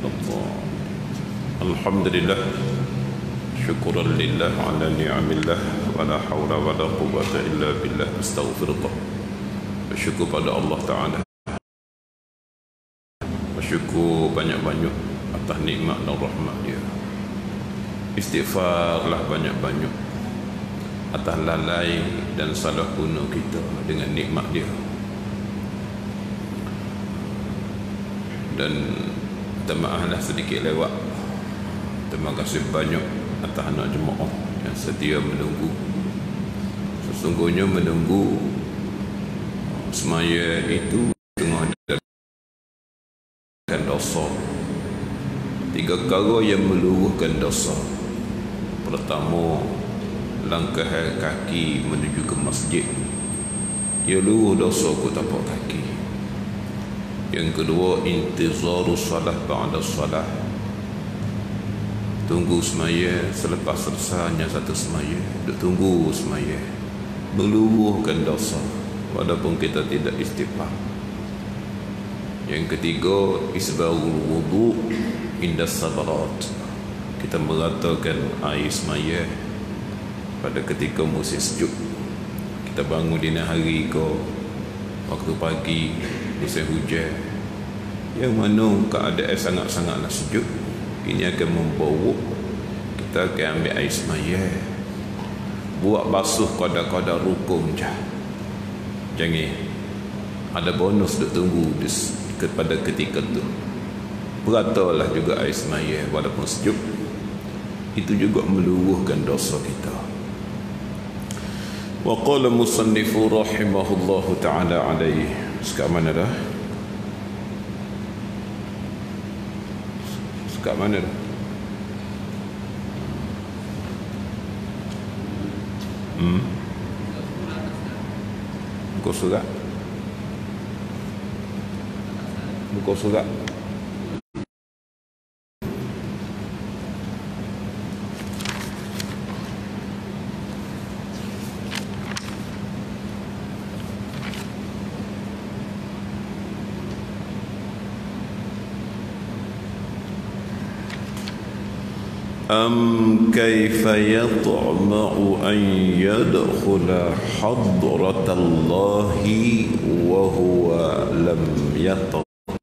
Allah. Alhamdulillah, syukuran lillah ala ni'amillah, wala hawla wala quwwata illa billah, astaghfirullah. Bersyukur pada Allah Ta'ala, bersyukur banyak-banyak atas nikmat dan rahmat dia. Istighfarlah banyak-banyak atas lalai dan salah guna kita dengan nikmat dia. Dan minta maaflah sedikit lewat. Terima kasih banyak atas anak jemaah yang setia menunggu. Sesungguhnya menunggu semaya itu tengah dalam dosa. 3 perkara yang meluruhkan dosa. Pertama, langkah kaki menuju ke masjid, dia luruh dosa ku tapak kaki. Yang kedua, intizarus salah ba'da salah, tunggu semaya selepas selesainya satu semaya, duk tunggu semaya, meluruhkan dosa walaupun kita tidak istighfar. Yang ketiga, isbagul wudu inda sabarat, kita meratakan air semaya pada ketika musim sejuk. Kita bangun dini hari ke waktu pagi, musim hujan, yang mana keadaan sangat-sangatlah sejuk, ini akan membawa kita akan ambil air semaya, buat basuh kadar-kadar rukun je. Jangan ada bonus duk tunggu kepada ketika tu. Beratalah juga air semaya walaupun sejuk, itu juga meluruhkan dosa kita. Wa qala musannifu rahimahullahu ta'ala alaihi. Sekarang mana dah? Sekarang mana dah? Buku surat. Buku surat. كيف يطمع أن يدخل حضرة الله وهو لم يطمع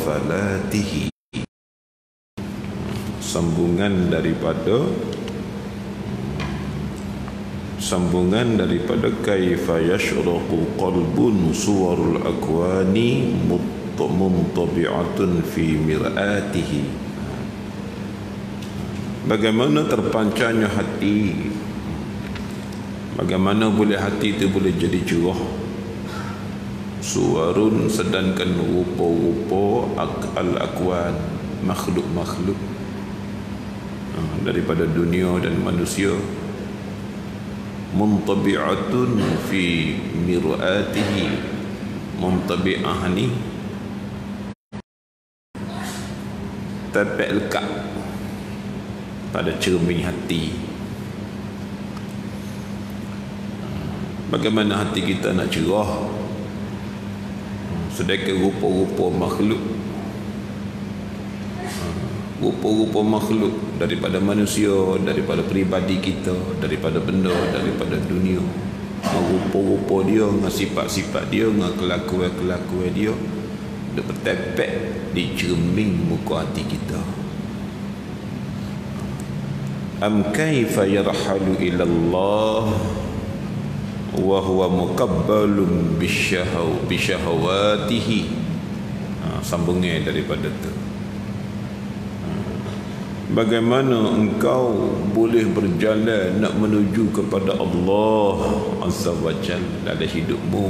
فلاته. Sambungan daripada kaifa yashraqu qalbun suwarul akwani muntabi'atun fi mir'atihi. Bagaimana terpancarnya hati, bagaimana boleh hati itu boleh jadi cerah. Suwarun, sedangkan rupa-rupa al-akwan, makhluk-makhluk daripada dunia dan manusia, muntabi'atun fi mir'atihi. Muntabi'ah ni tepek lekat pada cermin hati. Bagaimana hati kita nak cerah, sedangkan rupa-rupa makhluk, rupa-rupa makhluk daripada manusia, daripada peribadi kita, daripada benda, daripada dunia, rupa-rupa dia dengan sifat-sifat dia, dengan kelakuan-kelakuan dia, dia bertepek di cermin muka hati kita. Am kaifa yarhalu ila Allah wa huwa muqabbalun bisyahawatihi. Sambungnya daripada tu. Bagaimana engkau boleh berjalan nak menuju kepada Allah Azza wa Jalla dalam hidupmu,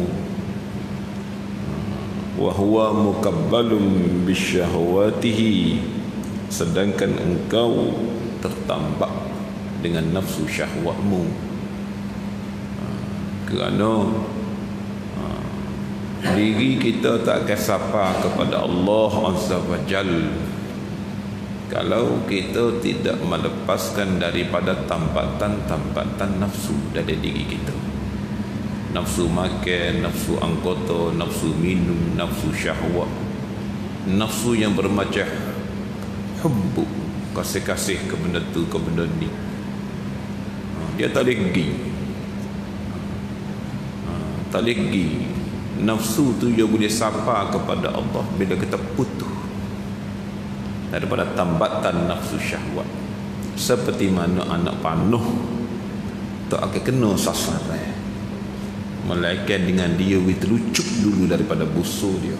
wa huwa muqabbalun bisyahawatihi, sedangkan engkau tertambak dengan nafsu syahwatmu. Kerana diri kita tak akan sapa kepada Allah Azza wa Jalla kalau kita tidak melepaskan daripada tambatan-tambatan nafsu dari diri kita. nafsu makan, nafsu anggota, nafsu minum, nafsu syahwat, nafsu yang bermacam hubbu, kasih-kasih ke benda tu, ke benda ni. Dia tak lagi, tak lagi. Nafsu tu dia boleh sapa kepada Allah bila kita putus daripada tambatan nafsu syahwat. Seperti mana anak panuh tak akan kena sasaran, melainkan dengan dia terlucup dulu daripada busur dia,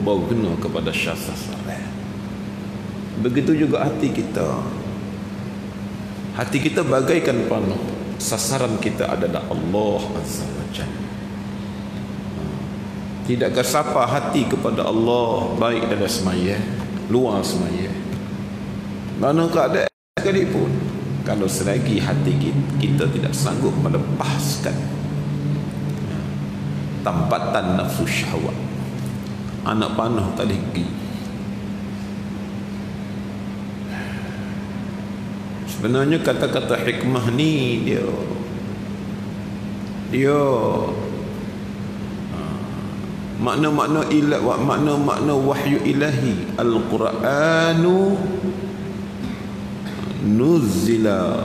baru kena kepada sasaran. Begitu juga hati kita. Hati kita bagaikan panuh, sasaran kita adalah Allah Azza wa Jalla. Tidakkah sapa hati kepada Allah baik dalam semaya, luar semaya, mana keadaan sekalipun, kalau selagi hati kita tidak sanggup melepaskan tampatan nafsu syahwat, anak panah tak lagi. Sebenarnya kata-kata hikmah ni dia makna-makna ilah, makna-makna wahyu ilahi. Al-Quranu nuzila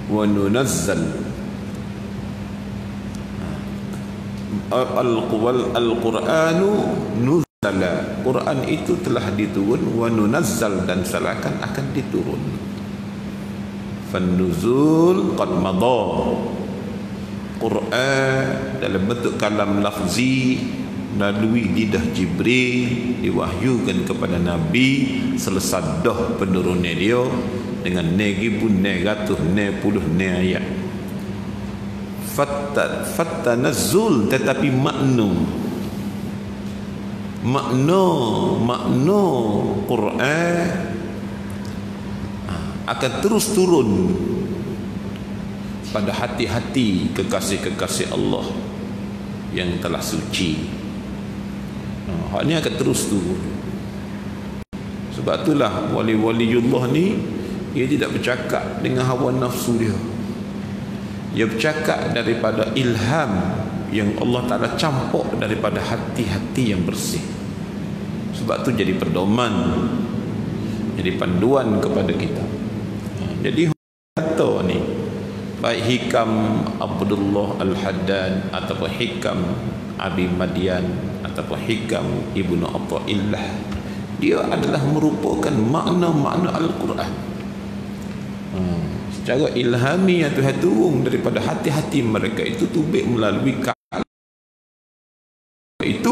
wa nunazzal. Al-Quranu nuzala, Quran itu telah diturun, wa nunazzal, dan salakan akan diturun. Fan-nuzul qad madha. Quran dalam bentuk kalam lafzi melalui lidah Jibril diwahyukan kepada Nabi selesai dah penurunan dia dengan 9,900 ayat. Fatanazzul, tetapi makna Quran akan terus turun pada hati-hati kekasih-kekasih Allah yang telah suci. Hal ni akan terus turun. Sebab itulah wali-waliullah ni, dia tidak bercakap dengan hawa nafsu dia. Dia bercakap daripada ilham yang Allah Ta'ala campur daripada hati-hati yang bersih. Sebab tu jadi pedoman, jadi panduan kepada kita. Jadi kata ni, baik hikam Abdullah Al-Haddad ataupun hikam Abi Madian ataupun hikam Ibnu Athaillah, dia adalah merupakan makna-makna Al-Quran. Secara ilhami yang Tuhan turun daripada hati-hati mereka itu tubik melalui kalam itu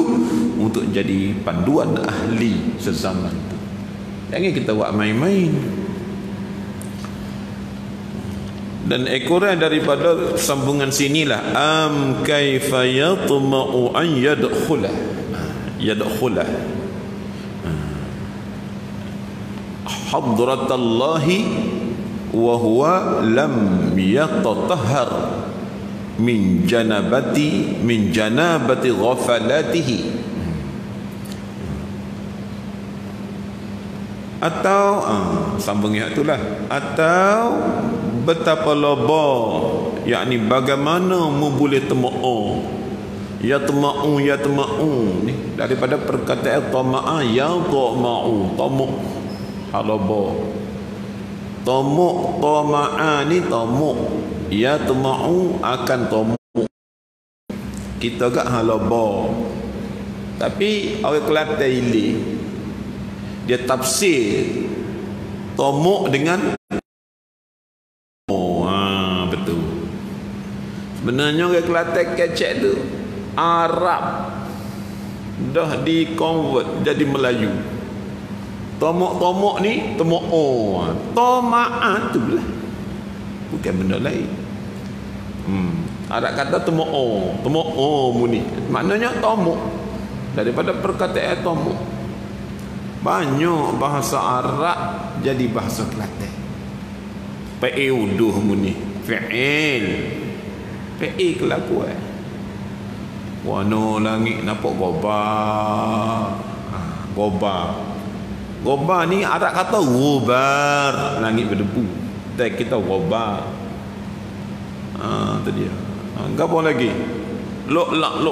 untuk jadi panduan ahli sezaman itu. Jangan kita buat main-main. Dan ekoran daripada sambungan sinilah am kaifa yatma'u an yadkhula hadratallahi wa huwa lam yatatahhar min janabati ghafalatihi. Atau sambungnya itulah, atau betapa loba, yakni bagaimana mu boleh tema'u ni daripada perkataan tama'a yatma'u, tamu halaba, tamu tama'a ni tamu, yatma'u akan tamu. Kita gak halaba, tapi orang Kelantan ini dia tafsir tamu dengan betul. Sebenarnya orang Kelantan kecek tu Arab dah di convert jadi Melayu. Tomok-tomok ni tomok toma'a tu lah, bukan benda lain. Arab kata tomok mu ni maknanya tomok, daripada perkataan tomok. Banyak bahasa Arab jadi bahasa Kelantan. Uduh mu ni fi'il kelakuan. Warna langit nampak gobar ni Arab kata ghubar, langit berdebu. Dan kita ghubar. Tu dia. Gapo lagi? Lo'lak.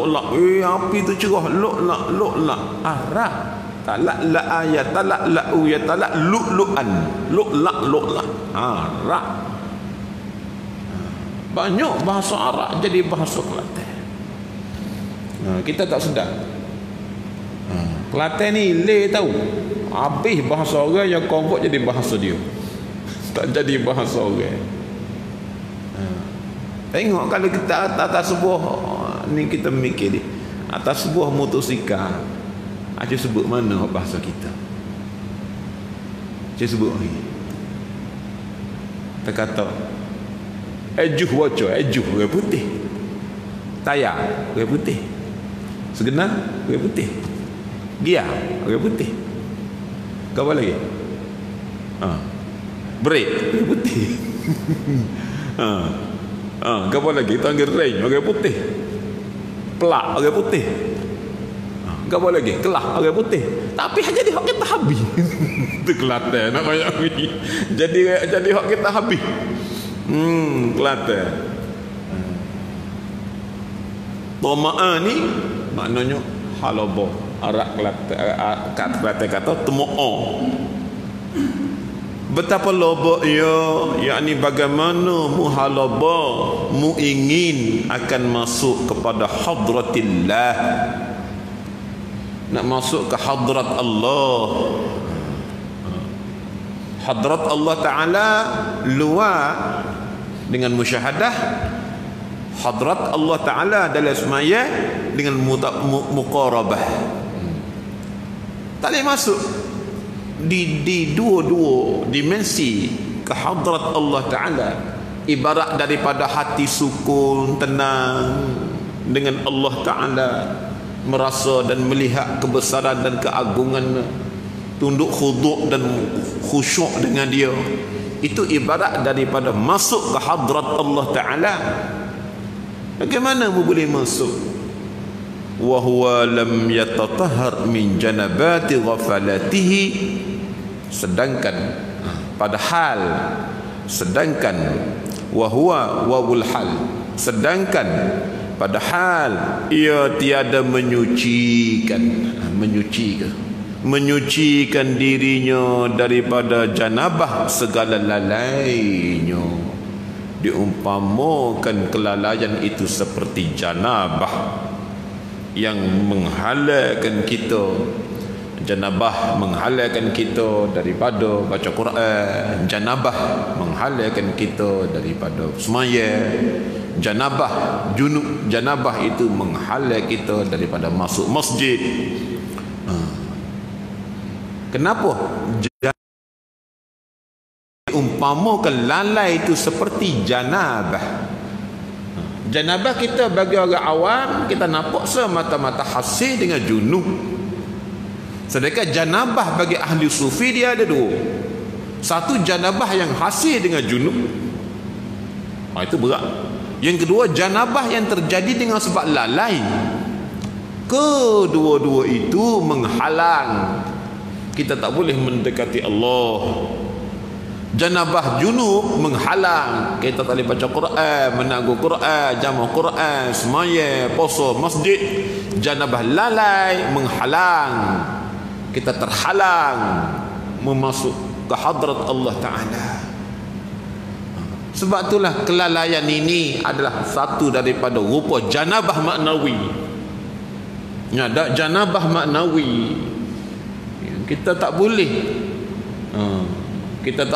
Api tu cerah. Lo'lak. Arah. Talak la ayat, talak la ya, talak lu'lu'an. Lo'lak. Arah. Banyak bahasa Arab jadi bahasa Kelantan. Kita tak sedar. Kelantan ni le tahu. Habis bahasa orang yang convert jadi bahasa dia. Tak jadi bahasa orang. Tengok kalau kita atas sebuah ni, kita mikir ni, atas sebuah motosikal, aja sebut mana bahasa kita. Aja sebut ni. Kita kata ejuh waca, ejuh orang putih. Tayar orang putih. Segenap orang putih. Gia orang putih. Kau apa lagi? Break orang putih. Apa lagi? Tangga range orang putih. Pelak orang putih. Apa lagi? Kelah orang putih. Tapi jadi hak kita habis. Itu Kelantan nak banyak ni. Jadi hak kita habis. Kelantan. Toma'a ni maknanya halaba. Arak Kelantan kata temo'o. Betapa lobok yakni bagaimana muhalaba, mu ingin akan masuk kepada hadratillah, nak masuk ke hadrat Allah. Hadrat Allah Ta'ala luar dengan musyahadah, hadrat Allah Ta'ala dalam semaya dengan muqarabah. Tak boleh masuk di dua-dua dimensi ke hadrat Allah Ta'ala. Ibarat daripada hati sukun, tenang dengan Allah Ta'ala, merasa dan melihat kebesaran dan keagungan, tunduk khuduk dan khusyuk dengan dia. Itu ibarat daripada masuk ke hadrat Allah Ta'ala. Bagaimana boleh masuk? Wa huwa lam yatatahhar min janabati ghafalatihi, sedangkan wa huwa wawul hal, sedangkan padahal ia tiada menyucikan dirinya daripada janabah segala lalainya. Diumpamakan kelalaian itu seperti janabah yang menghalalkan kita. Janabah menghalalkan kita daripada baca Quran. Janabah menghalalkan kita daripada semaya. Junub janabah itu menghalalkan kita daripada masuk masjid. Kenapa? Umpamakan lalai itu seperti janabah. Janabah kita bagi orang awam, kita nampak semata-mata hasil dengan junub. Sedangkan janabah bagi ahli sufi dia ada dua. Satu janabah yang hasil dengan junub. Itu berat. Yang kedua janabah yang terjadi dengan sebab lalai. Kedua-dua itu menghalang kita tak boleh mendekati Allah. Janabah junub menghalang kita tak boleh baca Quran, menanggung Quran, jamak Quran, semaya, puasa, masjid. Janabah lalai menghalang kita, terhalang memasuk ke hadrat Allah Ta'ala. Sebab itulah kelalaian ini adalah satu daripada rupa janabah maknawi. Janabah maknawi. Kita tak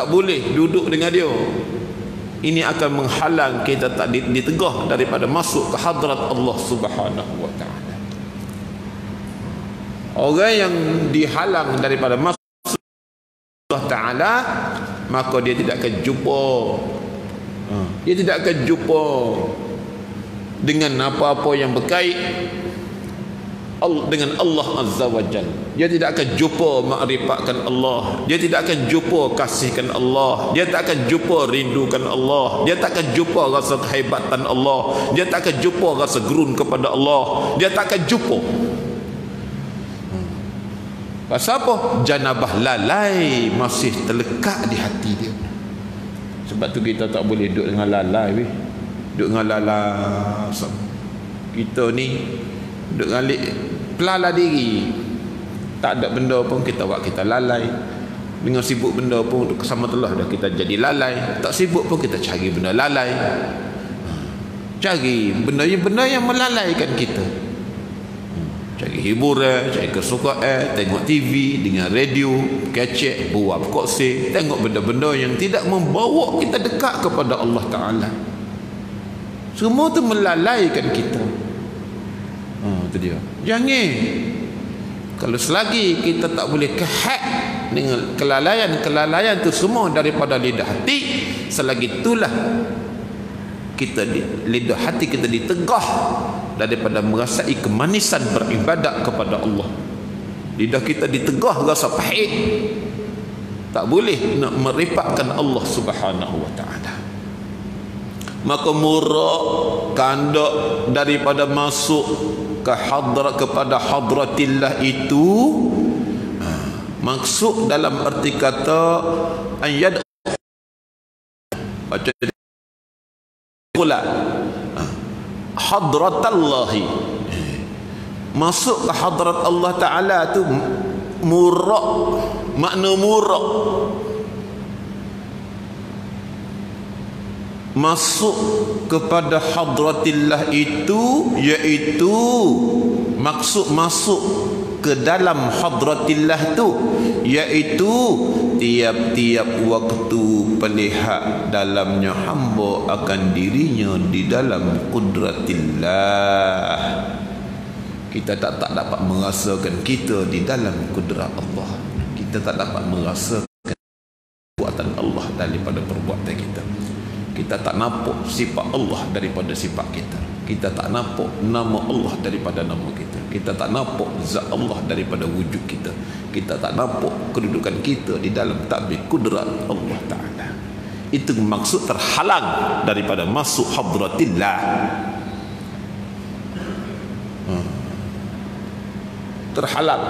boleh duduk dengan dia. Ini akan menghalang kita tak ditegah daripada masuk ke hadrat Allah Subhanahu wa Ta'ala. Orang yang dihalang daripada masuk Allah Ta'ala, maka dia tidak akan jumpa dengan apa-apa yang berkait dengan Allah Azza wa Jalla. Dia tidak akan jumpa makrifatkan Allah. Dia tidak akan jumpa kasihkan Allah. Dia tak akan jumpa rindukan Allah. Dia tak akan jumpa rasa kehebatan Allah. Dia tak akan jumpa rasa gerun kepada Allah. Dia tak akan jumpa. Pasal apa? Janabah lalai masih terlekat di hati dia. Sebab tu kita tak boleh duduk dengan lalai. duk ngalalas. Kita ni duk ngalik pelala diri. Tak ada benda pun kita buat kita lalai. Dengan sibuk benda pun sama telah dah kita jadi lalai. Tak sibuk pun kita cari benda lalai. Cari benda yang melalaikan kita. Cari hiburan, cari kesukaan, tengok TV, dengar radio, kecek, buat koksi, tengok benda-benda yang tidak membawa kita dekat kepada Allah Ta'ala. Semua tu melalaikan kita. Itu dia. Jangan. Kalau selagi kita tak boleh kehat dengan kelalaian tu semua daripada lidah hati, selagi itulah kita lidah hati kita ditegah daripada merasai kemanisan beribadat kepada Allah. Lidah kita ditegah rasa pahit, tak boleh nak meripatkan Allah Subhanahu wa ta'ala. Maka murak kandak daripada masuk ke kepada hadratillah itu maksud dalam arti kata ayat baca pula hadratallahi, masuk ke hadrat Allah Ta'ala tu murak. Makna murak masuk kepada hadratillah itu, iaitu maksud masuk ke dalam hadratillah tu, iaitu tiap-tiap waktu pelihat dalamnya hamba akan dirinya di dalam kudratillah. Kita tak dapat merasakan kita di dalam kudrat Allah. Kita tak dapat merasakan perbuatan Allah daripada perbuatan kita. Kita tak nampak sifat Allah daripada sifat kita. Kita tak nampak nama Allah daripada nama kita. Kita tak nampak zat Allah daripada wujud kita. Kita tak nampak kedudukan kita di dalam takbir kudrat Allah Ta'ala. Itu maksud terhalang daripada masuk hadratillah. Terhalang.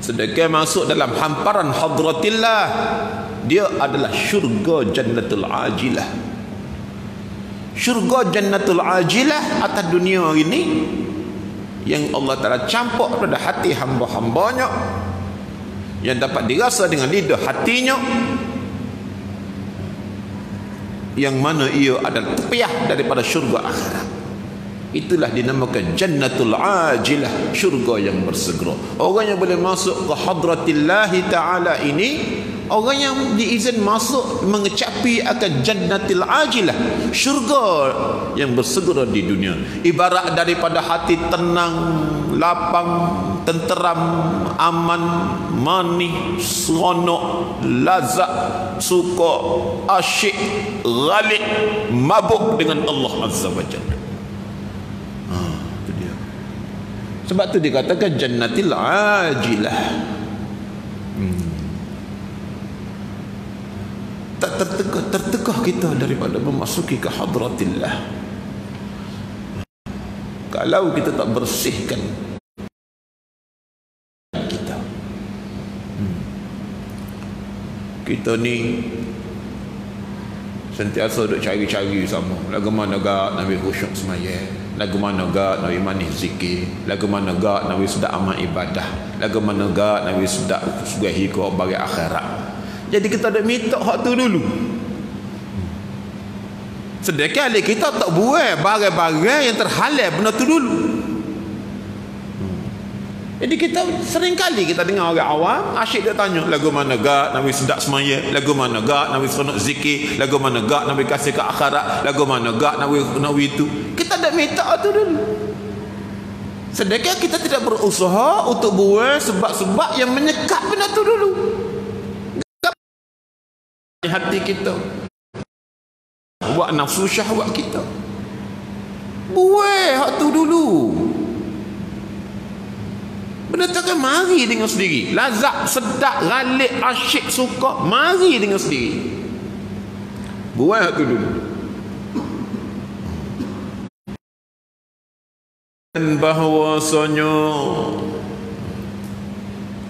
Sedangkan masuk dalam hamparan hadratillah, dia adalah syurga jannatul ajilah. Syurga jannatul ajilah atas dunia ini yang Allah Ta'ala campur pada hati hamba-hambanya, yang dapat dirasa dengan lidah hatinya, yang mana ia adalah tepiah daripada syurga akhirat. Itulah dinamakan jannatul ajilah, syurga yang bersegera. Orang yang boleh masuk ke hadratillahi ta'ala ini, orang yang diizin masuk mengecapi akan jannatil ajilah, syurga yang bersegera di dunia. Ibarat daripada hati tenang, lapang, tenteram, aman, manis, seronok, lazat, suka, asyik, ghalib, mabuk dengan Allah Azza wa Jalla. Itu dia. Sebab tu dikatakan jannatil ajilah. Tak tertegah kita daripada memasuki ke hadratillah. Kalau kita tak bersihkan kita ni sentiasa duk cari-cari sama. Lagu mana gak Nabi khusyuk semaya, lagu mana gak Nabi manis zikir, lagu mana gak Nabi sedap amal ibadah, lagu mana gak Nabi sedap sugahi ke bagi akhirat. Jadi kita nak minta hak tu dulu. Sedangkan kita tak buat barang-barang yang terhalal benda tu dulu. Jadi kita sering kali kita dengar orang awam asyik dia tanya, lagu mana gak Nabi sedap semaya, lagu mana gak Nabi seronok zikir, lagu mana gak Nabi kasih ke akhirat, lagu mana gak Nabi itu. Kita nak minta tu dulu. Sedangkan kita tidak berusaha untuk buat sebab-sebab yang menyekat benda tu dulu. Hati kita, buat nafsu syahwat kita, buat hak tu dulu. Benda tu kan mari dengan sendiri. Lazat, sedap, ghalib, asyik, suka, mari dengan sendiri. Buat hak tu dulu. Dan bahawasanya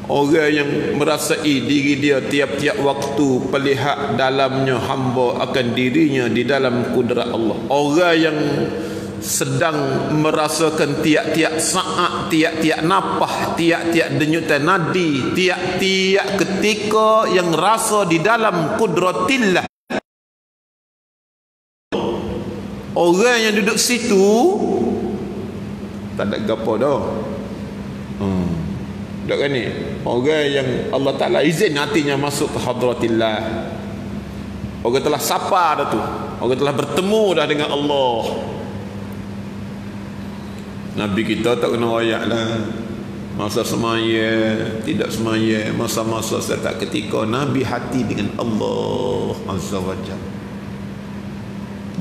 Orang yang merasai diri dia tiap-tiap waktu pelihat dalamnya hamba akan dirinya di dalam kudrat Allah. Orang yang sedang merasakan tiap-tiap saat, tiap-tiap napah, tiap-tiap denyutan nadi, tiap-tiap ketika yang rasa di dalam kudratillah. Orang yang duduk situ tak ada gapo dah. Tak kan ni? Orang yang Allah Ta'ala izin hatinya masuk ke hadratillah. Orang telah sapa dah tu. Orang telah bertemu dah dengan Allah. Nabi kita tak kena royak lah. Masa semaya, tidak semaya, masa-masa setiap ketika Nabi hati dengan Allah Azza wa Jalla.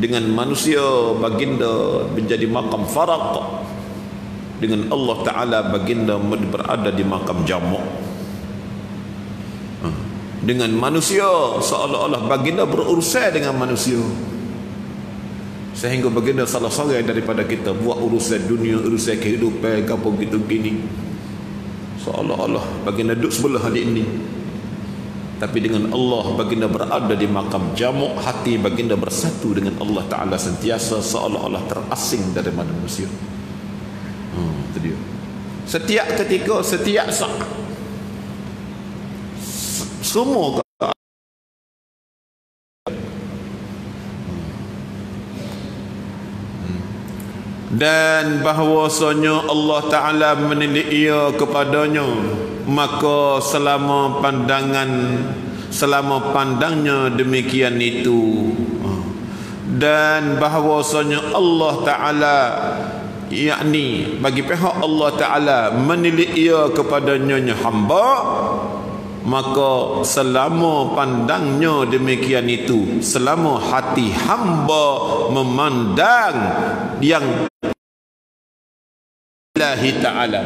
Dengan manusia baginda menjadi makam faraq, dengan Allah Ta'ala baginda berada di makam jamak. Dengan manusia seolah-olah baginda berurusan dengan manusia, sehingga baginda salah seorang daripada kita buat urusan dunia, urusan kehidupan apa gitu gini, seolah-olah baginda duduk sebelah adik ini. Tapi dengan Allah baginda berada di makam jamak, hati baginda bersatu dengan Allah Ta'ala sentiasa, seolah-olah terasing dari manusia. Itu dia. Setiap ketika, setiap saat, semua dan bahwasanya Allah Ta'ala menilik ia kepadanya, maka selama pandangnya demikian itu. Dan bahwasanya Allah Ta'ala, yakni bagi pihak Allah Ta'ala menilik ia kepadanya hamba, maka selama pandangnya demikian itu, selama hati hamba memandang yang Allah Ta'ala,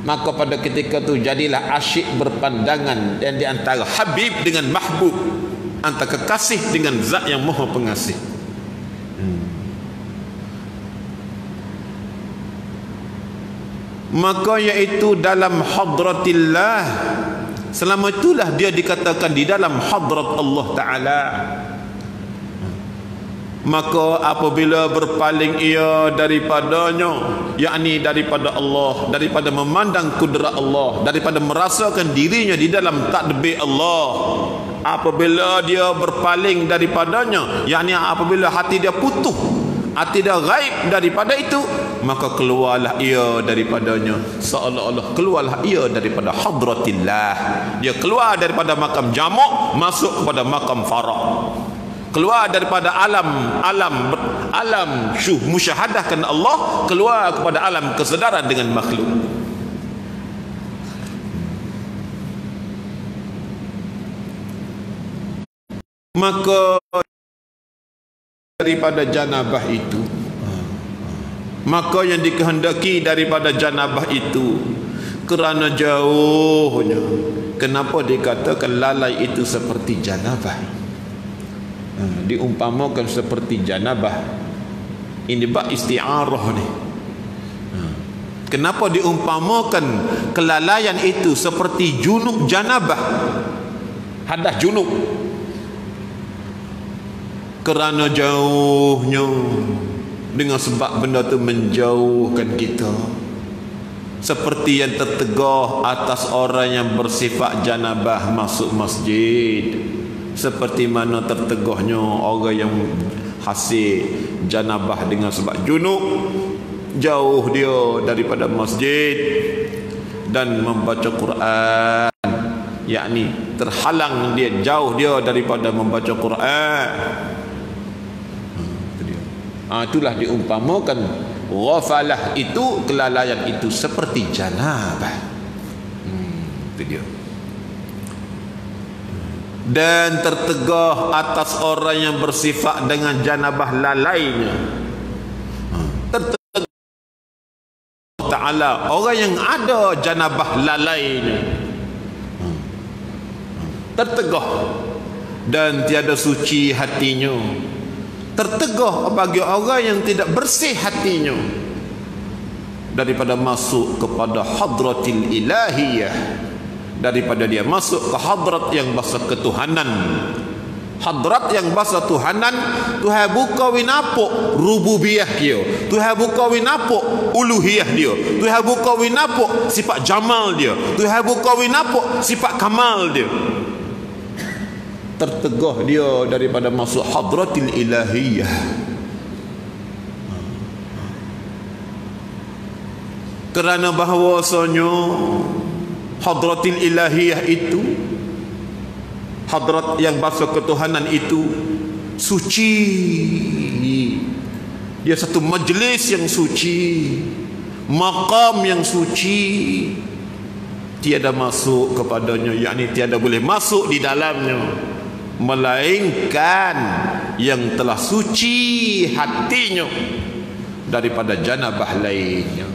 maka pada ketika itu jadilah asyik berpandangan dan di antara Habib dengan Mahbub, antara kekasih dengan Zat yang Maha Pengasih. Maka iaitu dalam hadratillah, selama itulah dia dikatakan di dalam hadrat Allah Ta'ala. Maka apabila berpaling ia daripadanya, yakni daripada Allah, daripada memandang kudrat Allah, daripada merasakan dirinya di dalam tadbir Allah, apabila dia berpaling daripadanya, yakni apabila hati dia putus, hati dia gaib daripada itu, maka keluarlah ia daripadanya, seolah-olah keluarlah ia daripada hadratillah. Dia keluar daripada makam jamak, masuk kepada makam faraq, keluar daripada alam musyahadahkan Allah, keluar kepada alam kesedaran dengan makhluk. Maka daripada janabah itu, maka yang dikehendaki daripada janabah itu, kerana jauhnya, kenapa dikatakan lalai itu seperti janabah? Diumpamakan seperti janabah. Ini bab isti'arah ni. Kenapa diumpamakan kelalaian itu seperti junub janabah, hadas junub? Kerana jauhnya, dengan sebab benda tu menjauhkan kita, seperti yang tertegah atas orang yang bersifat janabah masuk masjid, seperti mana tertegahnya orang yang hasil janabah dengan sebab junub, jauh dia daripada masjid dan membaca Quran, yakni terhalang dia, jauh dia daripada membaca Quran. Itulah diumpamakan ghafalah itu, kelalaian itu seperti janabah. Itu dia. Dan tertegah atas orang yang bersifat dengan janabah lalainya, tertegah Ta'ala orang yang ada janabah lalainya, tertegah dan tiada suci hatinya, tertegah bagi orang yang tidak bersih hatinya, daripada masuk kepada hadratil ilahiyah, daripada dia masuk ke hadrat yang bahasa ketuhanan. Hadrat yang bahasa tuhanan, Tuhan buka winapuk rububiyah dia, Tuhan buka winapuk uluhiyah dia, Tuhan buka winapuk sifat jamal dia, Tuhan buka winapuk sifat kamal dia. Tertegah dia daripada masuk hadratil ilahiyah. Kerana bahawasanya hadratil ilahiyah itu, hadrat yang bahasa ketuhanan itu suci. Dia satu majlis yang suci, maqam yang suci. Tiada masuk kepadanya, yakni tiada boleh masuk di dalamnya, melainkan yang telah suci hatinya daripada janabah lainnya.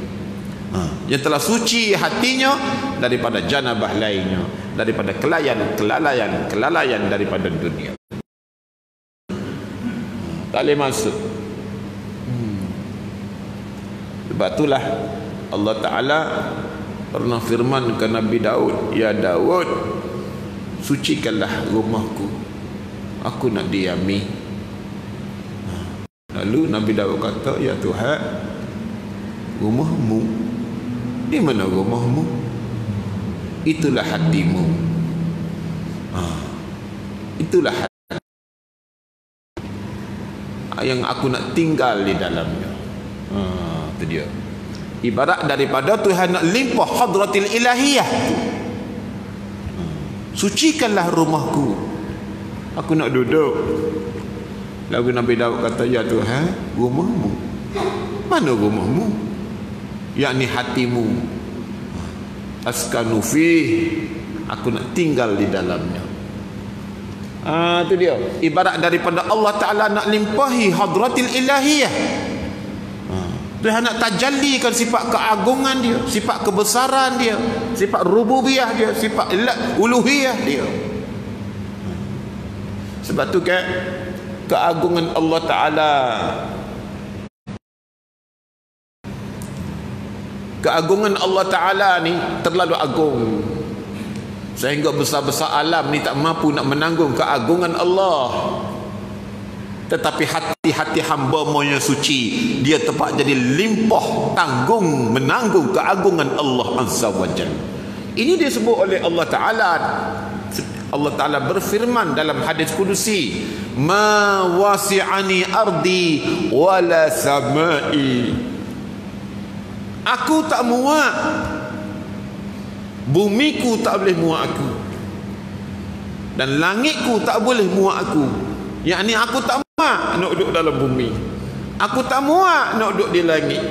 Yang telah suci hatinya daripada janabah lainnya, daripada kelalaian daripada dunia. Tak boleh masuk. Sebab itulah Allah Ta'ala pernah firman ke Nabi Daud, ya Daud, sucikanlah rumahku, aku nak diami. Lalu Nabi Daud kata, ya Tuhan, rumahmu, di mana rumahmu? Itulah hatimu. Itulah hati yang aku nak tinggal di dalamnya. Itu dia. Ibarat daripada Tuhan nak limpah hadratil ilahiyah. Sucikanlah rumahku, aku nak duduk. Lalu Nabi Daud kata, ya Tuhan, rumahmu, mana rumahmu? Yakni hatimu. Askanu fih, aku nak tinggal di dalamnya. Itu dia. Ibarat daripada Allah Ta'ala nak limpahi hadratil ilahiyah. Tuhan nak tajallikan sifat keagungan dia, sifat kebesaran dia, sifat rububiyah dia, sifat uluhiyah dia. Sebab tu kan keagungan Allah Ta'ala, keagungan Allah Ta'ala ni terlalu agung, sehingga besar-besar alam ni tak mampu nak menanggung keagungan Allah. Tetapi hati-hati hamba-Mu yang suci, dia tepat jadi limpah tanggung menanggung keagungan Allah Azza wa Jalla. Ini disebut oleh Allah Ta'ala. Allah Ta'ala berfirman dalam hadis kudusi, ma wasi'ani ardi wala samai. Aku tak muat, bumiku tak boleh muat aku, dan langitku tak boleh muat aku. Yakni aku tak muat nak duduk dalam bumi, aku tak muat nak duduk di langit.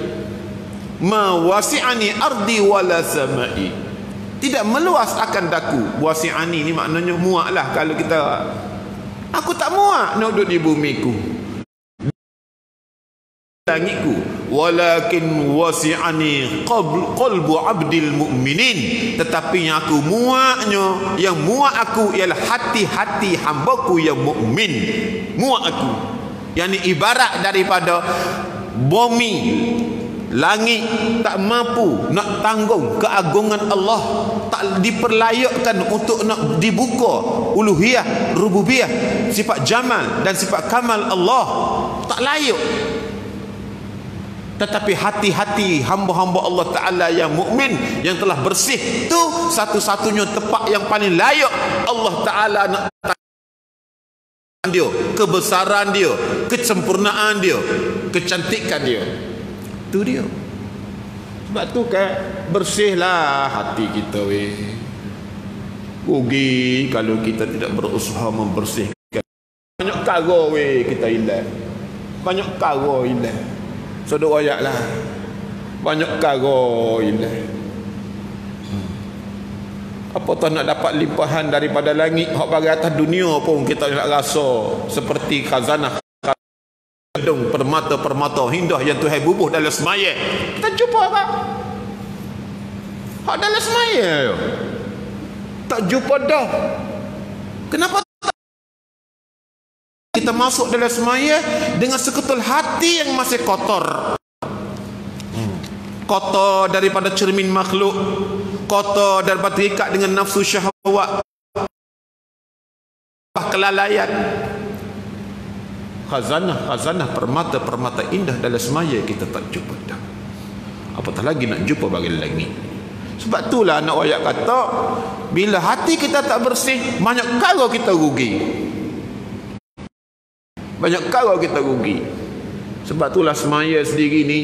Ma wasi'ani ardi wala samai, tidak meluas akan daku. Wasi'ani ni maknanya muat lah. Kalau kita, aku tak muat nak duduk di bumiku, langitku. Walakin wasi'ani qalbu abdil mu'minin, tetapi yang aku muatnya, yang muat aku ialah hati-hati hambaku yang mukmin. Muat aku, yang ini ibarat daripada bumi, langit tak mampu nak tanggung keagungan Allah, tak diperlayakkan untuk nak dibuka uluhiyah, rububiyah, sifat jamal dan sifat kamal Allah, tak layak. Tetapi hati-hati hamba-hamba Allah Ta'ala yang mukmin, yang telah bersih, itu satu-satunya tempat yang paling layak Allah Ta'ala nak dia, kebesaran dia, kesempurnaan dia, kecantikan dia. Itu dia. Sebab tu kan bersihlah hati kita weh. Rugi kalau kita tidak berusaha membersihkan. Banyak kara weh kita hilang. Banyak kara hilang. Saudara ayatlah, banyak kara hilang. Apa tak nak dapat limpahan daripada langit, hak bagi atas dunia pun kita nak rasa seperti khazanah gedung permata-permata indah yang Tuhan bubuh dalam semaya. Kita jumpa apa? Hak dalam semaya tak jumpa dah. Kenapa kita masuk dalam semaya dengan seketul hati yang masih kotor? kotor daripada cermin makhluk, kotor daripada terikat dengan nafsu syahwat, kelalaian. Khazanah permata indah dalam semaya kita tak jumpa dah. Apatah lagi nak jumpa bagi langit. Sebab itulah anak wayak kata, bila hati kita tak bersih, banyak kala kita rugi. Banyak kala kita rugi. Sebab itulah semaya sendiri ni,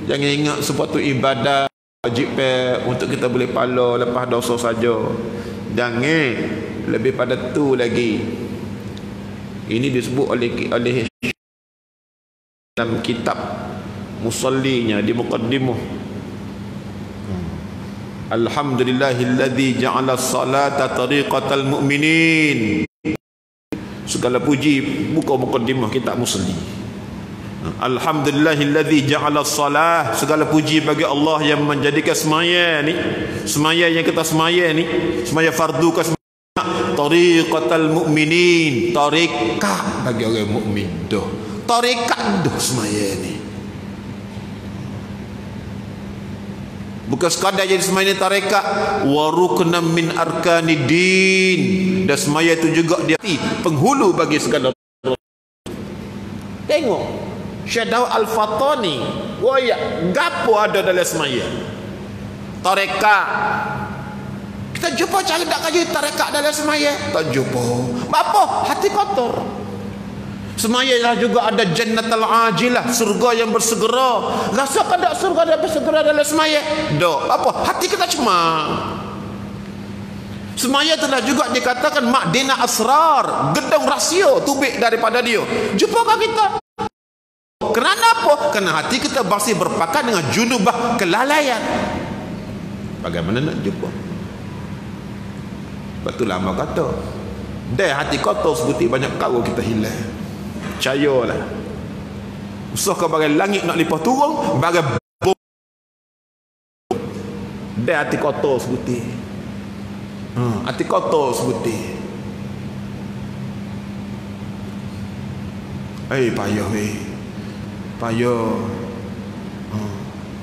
jangan ingat sesuatu ibadah wajib untuk kita boleh pahala lepas dosa saja. Jangan, lebih pada tu lagi. Ini disebut oleh dalam kitab musallinya di muqaddimah, alhamdulillahilladzi ja'ala as-salata tariqatal mu'minin. Segala puji buka muqaddimah kitab musalli. Alhamdulillahilladzi ja'ala as-salah, segala puji bagi Allah yang menjadikan semaya ni, semaya yang kita semaya ni, semaya fardu ke tariqatal mu'minin, tariqah bagi orang mukmin dah. Tariqah dah semaya ni. Bukan sekadar jadi semaya ni tariqah, wa ruknan min arkanid-din. Dan semaya itu juga dia penghulu bagi segala. Tengok Syekh Al-Fatani, waya gapo ada dalam semaya? Tariqah. Kita jumpa cara nak kaji tarekat dalam semaya? Tak jumpa. Apa? Hati kotor. Semaya lah juga ada jannatul ajilah, surga yang bersegera. Rasa kada surga yang bersegera dalam semaya? Tak. Apa? Hati kita cemar. Semaya telah juga dikatakan makdina asrar, gedung rahsia tubik daripada dia. Jumpakah kita? Kerana apa? Kerana hati kita masih berpakat dengan junubah kelalaian. Bagaimana nak jumpa? Lepas tu lama kata, dah hati kotor sebuti banyak kau kita hilang. Percayalah. Usah kau bagai langit nak lipat turun, bagai dah hati kotor sebuti. Hati kotor sebuti. Payah payah.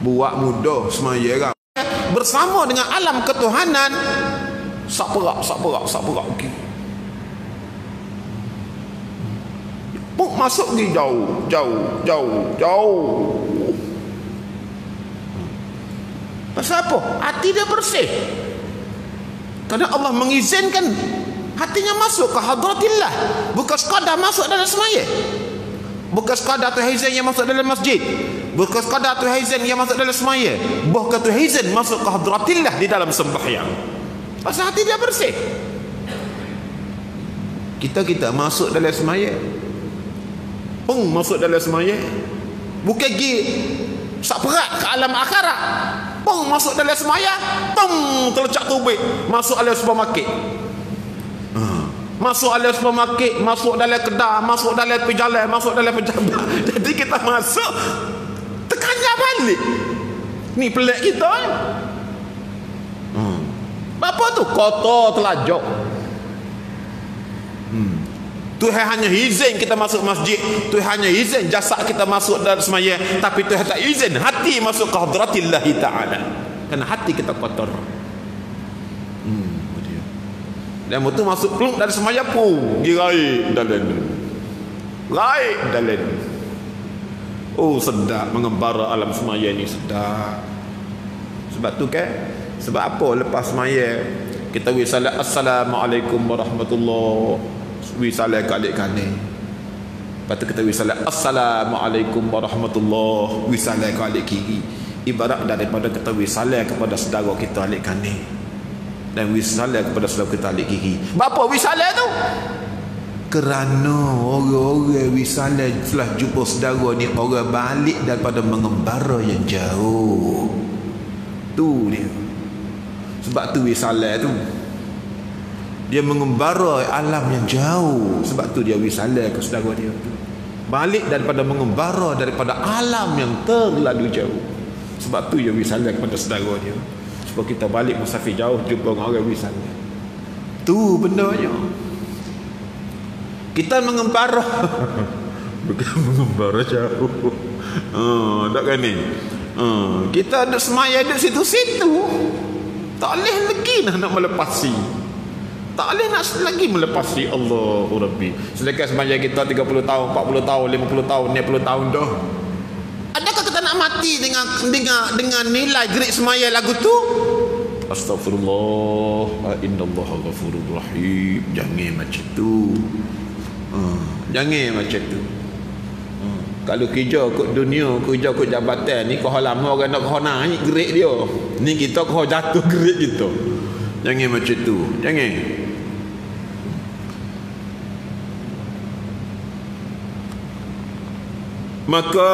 Buat mudah semaya kan. Bersama dengan alam ketuhanan, sak perak okey. Puk masuk pergi jauh. Pasal apa? Hati dia bersih. Kerana Allah mengizinkan hatinya masuk ke hadratillah, bukan sekadar masuk dalam semaya. Bukan sekadar tu haizan yang masuk dalam masjid, bukan sekadar tu haizan yang masuk dalam semaya, bahkan tu haizan masuk ke hadratillah di dalam sembahyang. Pasal hati dia bersih. Kita masuk dalam semaya, masuk dalam semaya, bukan pergi sak perak ke alam akhirat. Masuk dalam semaya, terlecak tubik, masuk dalam supermarket. Masuk dalam supermarket, masuk dalam kedai, masuk dalam pejalan, masuk dalam pejabat. Jadi kita masuk tekannya balik. Ni pelik kita. Apa tu? Kotor telajak. Tuhan hanya izin kita masuk masjid, Tuhan hanya izin jasad kita masuk dalam semaya, tapi Tuhan tak izin hati masuk ke hadratillah ta'ala. Kerana hati kita kotor. Dan betul masuk peluk dari semaya pun girai dalam. Oh sedap mengembara alam semaya ni, sedap. Sebab tu kan, sebab apa lepas semaya kita wisalat assalamualaikum warahmatullahi, wisalat ke adik kanin. Lepas tu kita wisalat assalamualaikum warahmatullahi, wisalat ke adik kiri. Ibarat daripada kita wisalat kepada saudara kita adik kanin dan wisalat kepada saudara kita adik kiri. Apa wisalat tu? Kerana orang-orang wisalat setelah jumpa saudara ni, orang balik daripada mengembara yang jauh. Tu dia. Sebab tu wisalat tu, dia mengembara alam yang jauh. Sebab tu dia wisalat ke saudara dia tu, balik daripada mengembara daripada alam yang terlalu jauh. Sebab tu dia wisalat kepada saudara dia, supaya kita balik musafir jauh jumpa orang wisalat. Tu bendanya. Kita mengembara bukan mengembara jauh. Tak kan ni? Kita duduk semaya duduk situ-situ. Tak boleh lagi nak melepasi. Tak boleh nak lagi melepasi Allahu Rabbi. Sedangkan semaya kita 30 tahun, 40 tahun, 50 tahun, 60 tahun dah. Adakah kita nak mati dengan nilai gerik semaya lagu tu? Astaghfirullah, innallaha ghafurur rahim. Jangan macam tu. Jangan macam tu. Kalau kerja kot dunia, kerja kot jabatan ni, kau lama orang nak kau naik gerik dia. Ni kita kau jatuh gerik kita. Jangan macam tu. Jangan. Maka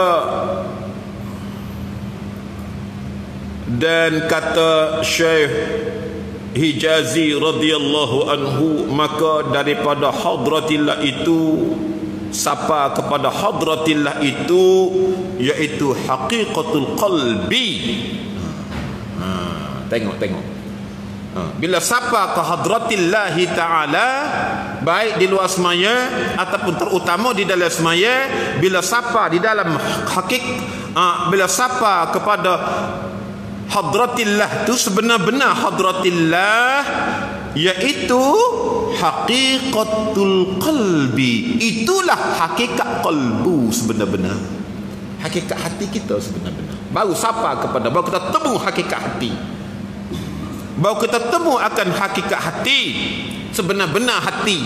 dan kata Syekh Hijazi radhiyallahu anhu, maka daripada hadratillah itu, sapa kepada hadratillah itu, iaitu haqiqatul qalbi. Tengok. Bila sapa ke hadratillah ta'ala, baik di luar semaya ataupun terutama di dalam semaya, bila sapa di dalam bila sapa kepada hadratillah tu, sebenar-benar hadratillah, iaitu haqiqatul qalbi. Itulah hakikat qalbu sebenar-benar, hakikat hati kita sebenar-benar. Baru sapa kepada, baru kita temu hakikat hati, baru kita temu akan hakikat hati, sebenar-benar hati.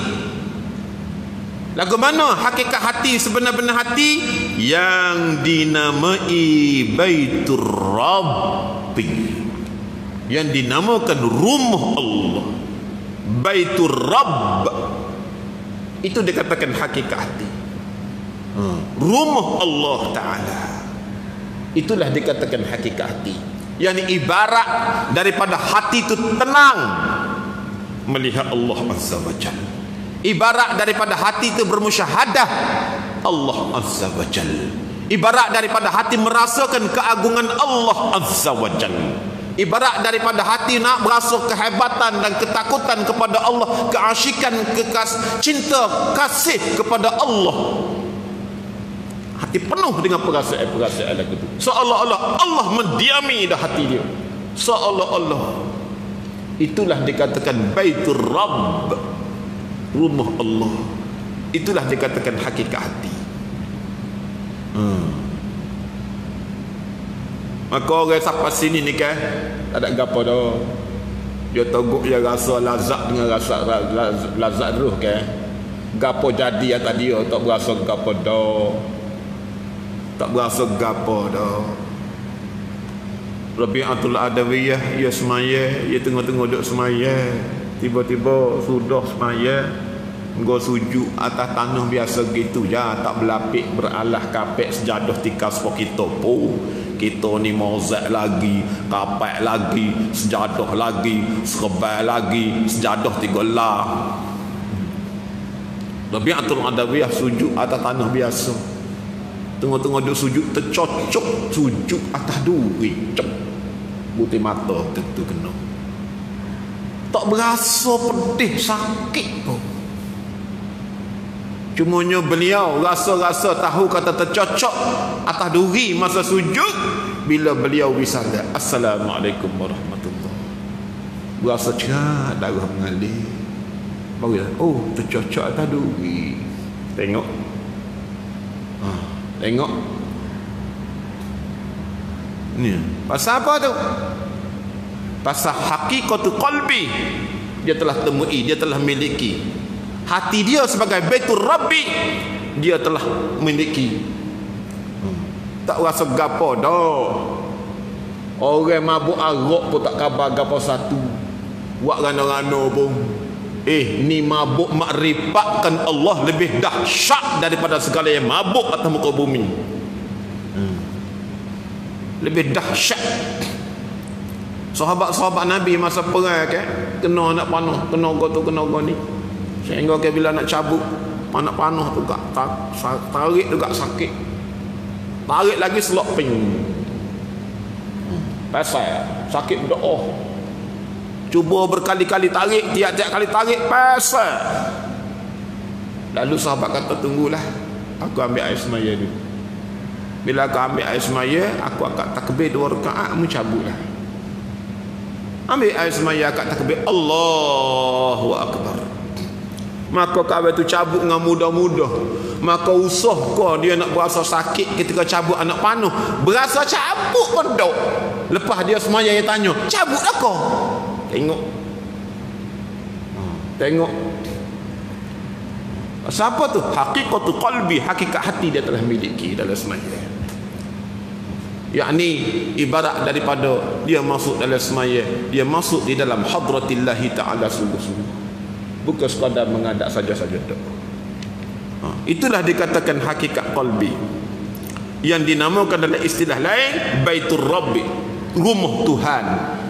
Lagu mana hakikat hati, sebenar-benar hati? Yang dinamai Baitur Rabbi, yang dinamakan rumah Allah, Baitur Rabb. Itu dikatakan hakikat hati, rumah Allah Ta'ala. Itulah dikatakan hakikat hati. Yang ibarat daripada hati itu tenang melihat Allah Azza wa Jalla. Ibarat daripada hati itu bermusyahadah Allah Azza wa Jalla. Ibarat daripada hati merasakan keagungan Allah Azza wa Jalla. Ibarat daripada hati nak merasa kehebatan dan ketakutan kepada Allah, keasyikan, cinta, kasih kepada Allah. Hati penuh dengan perasaan-perasaan lagu itu. Seolah-olah Allah mendiami dah hati dia. Seolah-olah. Itulah dikatakan Baitur Rabb, rumah Allah. Itulah dikatakan hakikat hati. Maka orang sampai sini ni kan, tak ada gapo dah. Dia togok dia rasa lazat dengan rasa lazat roh kan. Gapo jadi atas dia tak berasa gapo dah. Tak berasa gapo dah. Rabi'atul Adawiyah, ia semaya, ia tengah-tengah duduk semaya, tiba-tiba sudah semaya, engkau sujud atas tanah biasa gitu je, tak berlapik beralah kapek sejadah tikas for kita pun. Kita ni mozak lagi, kapek lagi, sejadah lagi, serbai lagi, sejadah 3 lah. Rabi'atul Adawiyah sujud atas tanah biasa, tengah-tengah duduk sujud, tercocok sujud atas duri, cep, butir mata tentu kena. Tak berasa pedih sakit pun. Cumanya beliau rasa-rasa tahu kata tercocok atas duri masa sujud bila beliau wisada. Assalamualaikum warahmatullahi. Berasa cerat darah mengalir. Baru oh tercocok atas duri. Tengok. Tengok. Ni pasal apa tu? Pasal hakikatul qalbi. Dia telah temui, dia telah miliki. Hati dia sebagai Baitur Rabbi, dia telah miliki. Tak rasa gapo dah. Orang mabuk arak pun tak khabar gapo satu. Buat rana-rana pun. Ni mabuk makrifahkan Allah lebih dahsyat daripada segala yang mabuk atas muka bumi. Lebih dahsyat. Sahabat-sahabat Nabi masa perang kan, kena nak panah, kena gotu, kena goni. Sehingga bila nak cabut anak panah tu gak tarik juga sakit. Tarik lagi selok ping. Pasal sakit berdoa. Cuba berkali-kali tarik, tiap-tiap kali tarik pasal. Lalu sahabat kata tunggulah, aku ambil air semaya dulu. Bila aku ambil air semaya, aku akan takbir 2 rakaat, kamu cabutlah. Ambil air semaya, akak takbir Allahu Akbar. Maka kawan tu cabut dengan mudah-mudah. Maka usah kau dia nak berasa sakit ketika cabut anak panuh. Berasa cabut pun dok. Lepas dia semaya dia tanya, cabut lah kau? Tengok. Tengok. Siapa tu? Hakikatul qalbi, hakikat hati dia telah miliki dalam semaya. Yakni ibarat daripada dia masuk dalam semaya, dia masuk di dalam hadratillahi ta'ala sungguh-sungguh. Bukan sekadar mengadap saja-saja tak. Itulah dikatakan hakikat qalbi. Yang dinamakan dalam istilah lain Baitur Rabbi, rumah Tuhan.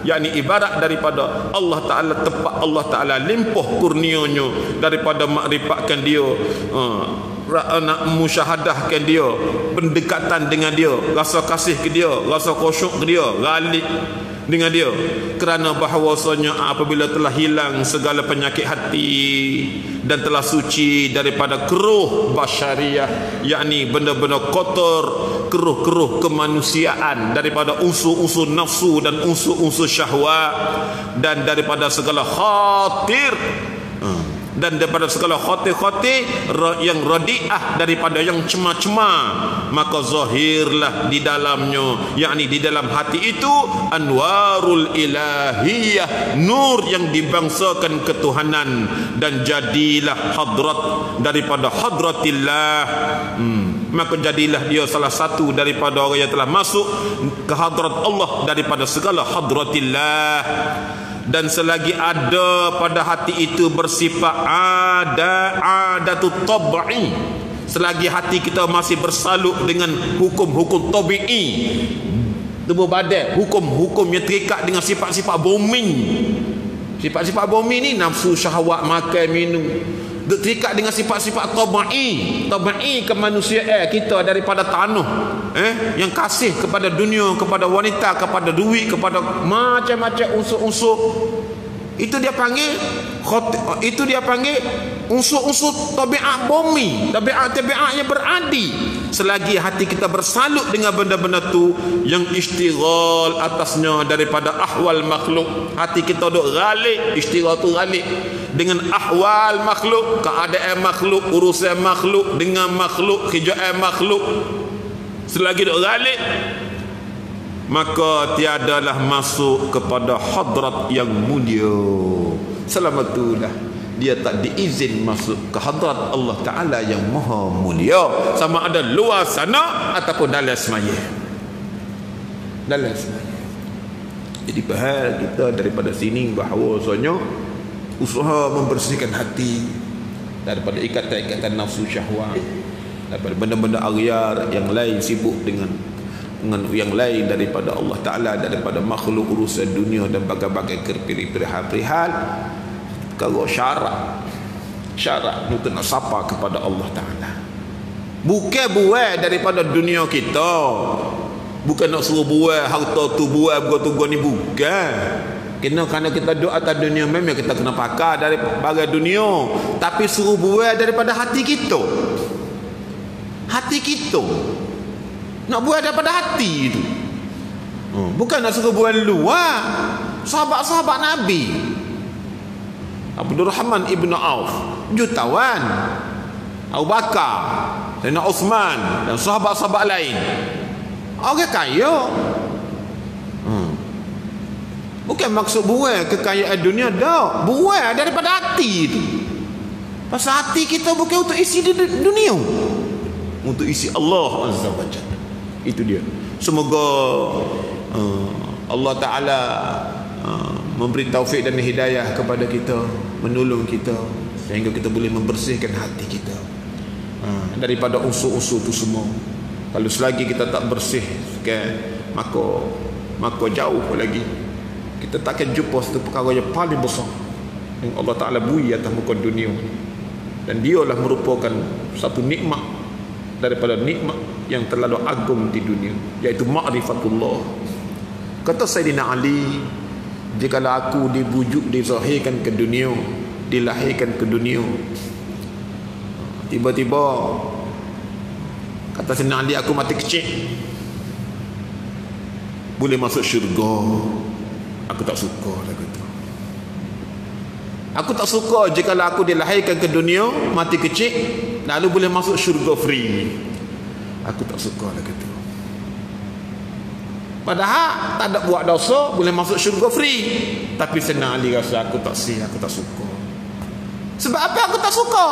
Yakni ibarat daripada Allah Ta'ala, tempat Allah Ta'ala limpah kurnianya daripada makrifatkan dia, nak musyahadahkan dia, pendekatan dengan dia, rasa kasih ke dia, rasa khusyuk ke dia, ghalib dengan dia. Kerana bahawasanya apabila telah hilang segala penyakit hati dan telah suci daripada keruh basyariah, yakni benda-benda kotor, keruh-keruh kemanusiaan, daripada unsur-unsur nafsu dan unsur-unsur syahwat, dan daripada segala khatir, dan daripada segala khotir-khotir yang radiah, daripada yang cemar-cemar, maka zahirlah di dalamnya, yakni di dalam hati itu anwarul ilahiyah, nur yang dibangsakan ketuhanan, dan jadilah hadrat daripada hadratillah. Maka jadilah dia salah satu daripada orang yang telah masuk ke hadrat Allah daripada segala hadratillah. Dan selagi ada pada hati itu bersifat adatut tabi'i, selagi hati kita masih bersalut dengan hukum-hukum tabi'i, tubuh badan, hukum-hukum yang terikat dengan sifat-sifat bumi. Sifat-sifat bumi ni nafsu, syahwat, makan, minum, terikat dengan sifat-sifat tabi'i kemanusiaan kita daripada tanah, yang kasih kepada dunia, kepada wanita, kepada duit, kepada macam-macam unsur-unsur. Itu dia panggil unsur-unsur tabiat bumi, tabiat yang beradi. Selagi hati kita bersalut dengan benda-benda tu yang istighal atasnya daripada ahwal makhluk, hati kita duk ghalib, istighal tu ghalib dengan ahwal makhluk, keadaan makhluk, urusan makhluk, dengan makhluk, kerjaan makhluk. Selagi duk ghalib, maka tiadalah masuk kepada hadrat yang mulia. Selama itulah dia tak diizin masuk ke hadrat Allah Ta'ala yang maha mulia, sama ada luar sana ataupun dalam semaya. Dalam semaya. Jadi bahal kita daripada sini bahawasanya usaha membersihkan hati daripada ikatan-ikatan nafsu syahwat, daripada benda-benda aryar yang lain, sibuk dengan yang lain daripada Allah Ta'ala, daripada makhluk, urusan dunia dan bagai-bagai perihal-perihal. Kalau syarat untuk nak sapa kepada Allah Ta'ala, bukan buat daripada dunia kita, bukan nak suruh buat harta tu, buat tu ni, bukan. Kerana kita duduk atas dunia, memang kita kena pakar dari bagai dunia, tapi suruh buat daripada hati kita. Hati kita nak buat daripada hati itu, bukan nak suruh buat luar. Sahabat-sahabat Nabi, Abdul Rahman ibn Auf, jutawan, Abu Bakar, Sayyidina Uthman dan sahabat-sahabat lain, orang kaya. Bukan maksud buat kekayaan dunia, dah buat daripada hati itu. Pasal hati kita bukan untuk isi dunia, untuk isi Allah Azza wa Jalla. Itu dia. Semoga Allah Ta'ala memberi taufik dan hidayah kepada kita, menolong kita sehingga kita boleh membersihkan hati kita daripada unsur-unsur itu semua. Kalau selagi kita tak bersih maka jauh lagi kita takkan jumpa satu perkara yang paling besar yang Allah Ta'ala bui atas muka dunia, dan dialah merupakan satu nikmat daripada nikmat yang terlalu agung di dunia, iaitu ma'rifatullah. Kata Sayyidina Ali, jikalau aku dibujuk, dizahirkan ke dunia, dilahirkan ke dunia, tiba-tiba Kata Sayyidina Ali, aku mati kecil boleh masuk syurga. Aku tak suka lagu tu. Aku tak suka jika aku dilahirkan ke dunia mati kecil lalu boleh masuk syurga free. Aku tak suka lagu tu. Padahal tak ada buat dosa boleh masuk syurga free. Tapi Sayyidina Ali rasa aku tak suka. Sebab apa aku tak suka?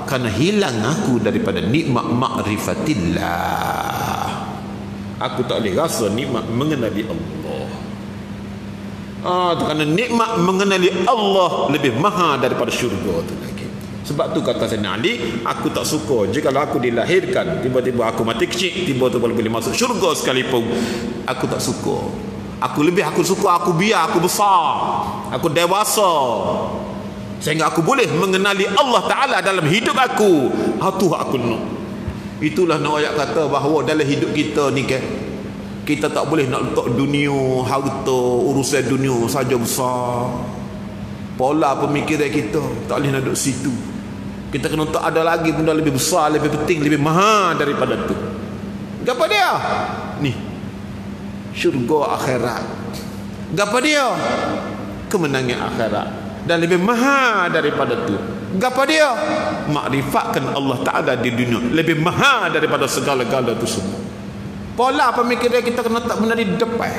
Kerana hilang aku daripada nikmat ma'rifatillah. Aku tak boleh rasa nikmat mengenali Allah. Kerana nikmat mengenali Allah lebih mahal daripada syurga tu lagi. Sebab tu kata Sayyidina Ali, aku tak suka jika aku dilahirkan tiba-tiba aku mati kecil, tiba-tiba boleh masuk syurga sekalipun. Aku tak suka. Aku suka aku biar aku besar, aku dewasa, sehingga aku boleh mengenali Allah Ta'ala dalam hidup aku. Itu aku nak. Itulah nak ayat kata bahawa dalam hidup kita ni kan, kita tak boleh nak letak dunia, harta, urusan dunia saja besar. Pola pemikiran kita tak boleh nak duduk situ. Kita kena tak ada lagi benda lebih besar, lebih penting, lebih mahal daripada tu. Apa dia? Ni, syurga akhirat. Apa dia? Kemenangan akhirat. Dan lebih mahal daripada tu. Apa dia? Makrifatkan Allah Ta'ala di dunia lebih mahal daripada segala-gala itu semua. Pola pemikiran kita kena tak benar di depan.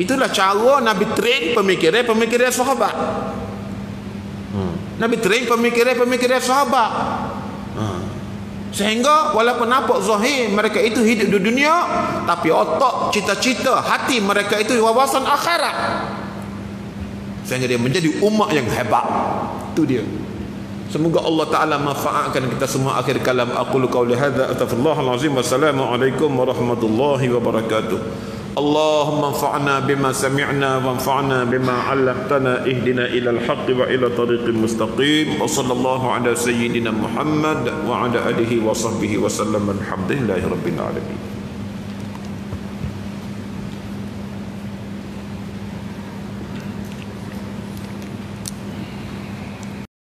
Itulah cara Nabi train pemikiran sahabat. Nabi train pemikiran sahabat. Sehingga walaupun nampak zahir mereka itu hidup di dunia, tapi otak, cita-cita, hati mereka itu wawasan akhirat. Sehingga dia menjadi umat yang hebat. Itu dia. Semoga Allah Ta'ala manfaatkan kita semua. Akhir kalam aqulu qawli hadza astaghfirullahal azim. Wassalamualaikum warahmatullahi wabarakatuh. Allahumma anfa'na bima sami'na wanfa'na bima 'allamtana ihdina ilal haqqi wa ila tariqil mustaqim. Wa sallallahu ala sayyidina Muhammad wa ala alihi wa sahbihi wa sallam. Alhamdulillahi rabbil alamin.